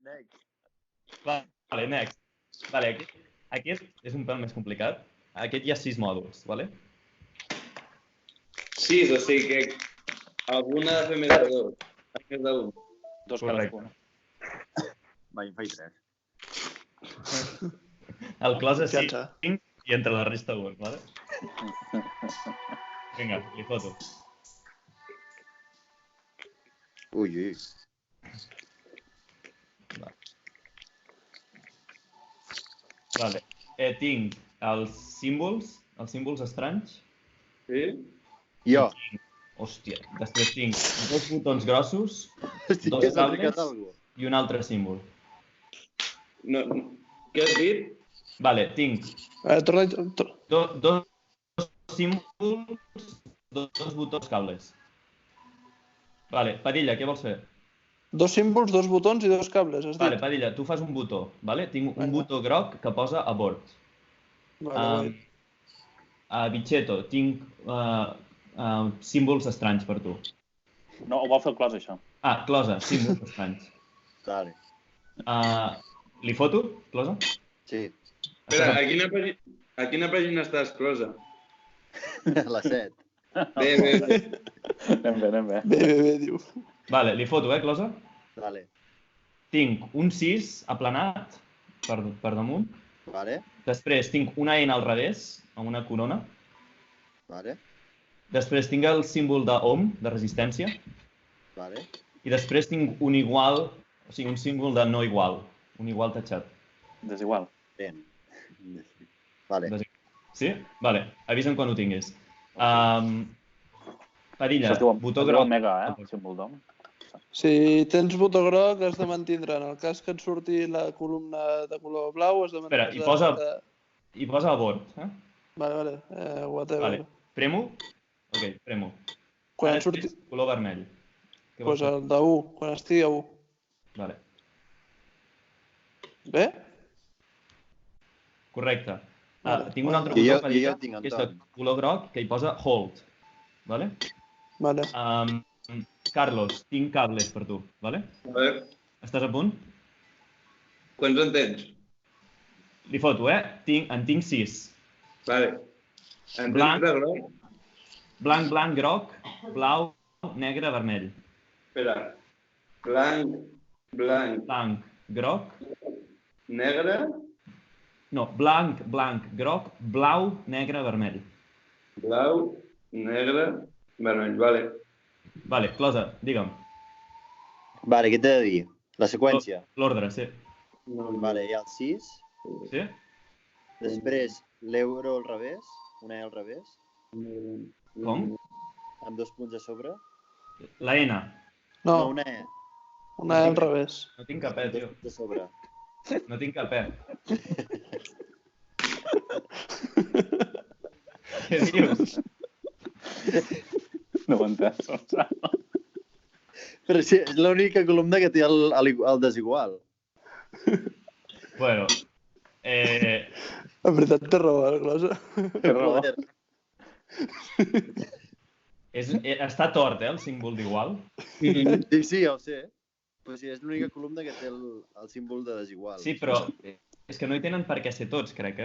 Next. Vale, next. Vale, aquest és un pèl més complicat. Aquest hi ha 6 mòduls, vale? 6, o sigui que alguna ha de fer més de 2. Més de 1. 2 cadascun. Va, en faig 3. El clos és Confiança. 5 i entre la resta 1, vale? Vinga, li foto. Ui. Vale. Tinc els símbols estranys. Sí? Jo. Hòstia, després tinc 2 botons grossos, Estic 2 que s'ha tricat cables algú. i un altre símbol. No. Què has dit? Vale, tinc Torna... dos símbols, 2 botons cables. Vale, Padilla, què vols fer? 2 símbols, 2 botons i 2 cables, has dit? Vale, Padilla, tu fas un botó, vale? Tinc un botó groc que posa abort. Vale. Bicheto, tinc símbols estranys per tu. No, ho vol fer el clos, això. Closa, símbols estranys. Vale. Li foto, Closa? Sí. Espera, a quina pàgina estàs, Closa? La 7. Bé. Anem bé. Bé, diu. Vale, li foto, Closa? Vale. Tinc un 6 aplanat per damunt. Vale. Després tinc una N al revés, amb una corona. Vale. Després tinc el símbol d'ohm, de resistència. Vale. I després tinc un igual, o sigui, un símbol de no igual. Un igual tatxat. Desigual. Ben. Vale. Sí? Vale, avisa'm quan ho tinguis. Padilla, Això es diu botó groc. mega, el símbol d'hom. Si tens botó groc, has de mantindre. En el cas que et surti la columna de color blau, has de Espera, mantindre... hi posa abort. Vale. Whatever. Vale. Premo? Ok, premo. Quan Ara et surti... és color vermell. Què Doncs vols fer? el de 1, quan estigui a 1. Vale, Bé? correcte. Vale. Tinc un altre Jo botó, Padilla, el tinc, que és de Anton. color groc, que hi posa hold. Vale? Vale. Carlos, tinc cables per tu, vale? A veure, Estàs a punt? quants en tens? Li foto, en tinc 6. Vale. En Blanc. tens de groc? Blanc, groc, blau, negre, vermell. Espera. Blanc, Blanc, groc, negre, no, blanc, groc, blau, negre, vermell. blau, negre, vermell. Vale. Vale, Closa, digue'm. Vale, què t'he de dir? La seqüència. L'ordre, sí. Vale, hi ha el 6. Sí? Després l'euro al revés. Una E al revés. Com? Amb 2 punts a sobre. La N. No, No, una E. una E al revés. No tinc cap E, Amb 2 tio. punts a sobre. No tinc cap E. Què dius? No ho he entès. Però sí, és l'única columna que té el desigual. Bueno, En veritat té raó, Closa. Té raó. Joder. està tort, el símbol d'igual. Sí, ja ho sé. Però sí, és l'única columna que té el símbol de desigual. Sí, però és que no hi tenen per què ser tots, crec,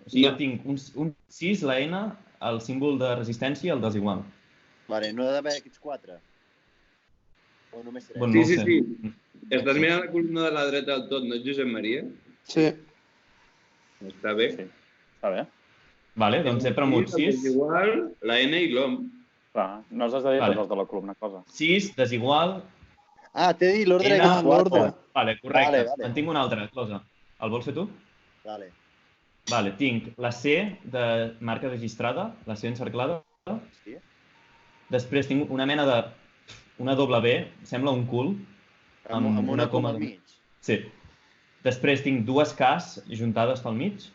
O sigui, jo tinc un 6, la N, el símbol de resistència i el desigual. Vale, no ha d'haver aquests 4. O només 3. Bueno, no ho sé. Sí. Estàs mirant la columna de la dreta del tot, no és Josep Maria? Sí. Està bé. Sí. Està bé. Vale, doncs he premut 6. Desigual, la N i l'OM. Clar, no els has de dir Vale. tots els de la columna cosa. 6, desigual. Ah, t'he dit l'ordre N, d'aquests 4. Vale, correcte. Vale. En tinc una altra, Closa. El vols fer tu? Vale. Vale, tinc la C de marca registrada, la C encerclada. Sí. Després tinc una mena de... una W, sembla un cul. Amb una coma al mig. Sí. Després tinc 2 Ks juntades pel mig.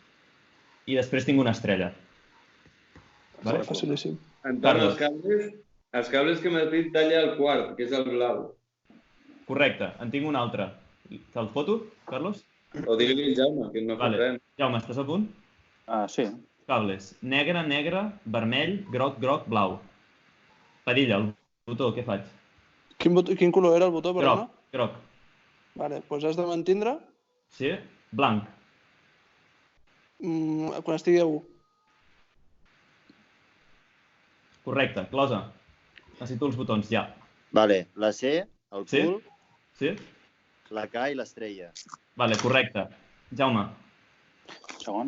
I després tinc una estrella. Vale? Facilíssim. Anton, els cables que m'has dit talla el quart, que és el blau. Correcte. En tinc un altre. Te'l foto, Carlos? O digue-li al Jaume, que no fa Vale. res. Jaume, estàs a punt? Sí. Cables. Negre, vermell, groc, blau. Padilla, el botó, què faig? Quin color era el botó, perdona? Groc. Vale, doncs has de mantindre Sí? Blanc. quan estigui a 1. Correcte. Closa. Necessito els botons, ja. Vale, la C, el Sí? cul, Sí? la K i l'estrella. Vale, correcte. Jaume, Segon.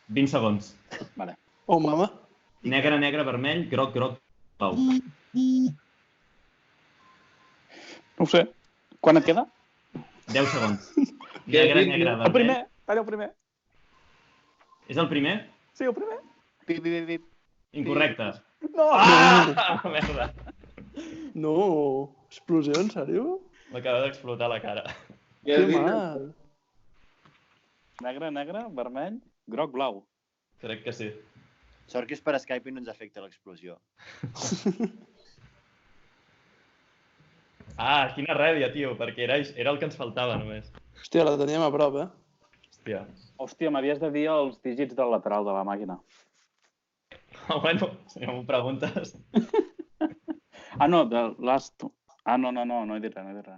20 segons. Vale. Oh, mama. Negre, negre, vermell, groc, groc, blau. No ho sé. Quan et queda? 10 segons. Negre, negre, El vermell. primer. Talla el primer. És el primer? Sí, el primer. Pip, pip, pip. Incorrecte. No! Ah! Merda. No. Explosió, en sèrio? M'acaba d'explotar la cara. Què has Que dit? mal. Negre, negre, vermell, groc, blau. Crec que sí. Sort que és per Skype i no ens afecta l'explosió. Ah, quina ràbia, tio, perquè era el que ens faltava només. Hòstia, la teníem a prop, Hòstia. Hòstia, m'havies de dir els dígits del lateral de la màquina. Bueno, si no m'ho preguntes. Ah, no, de last... Ah, no he dit res,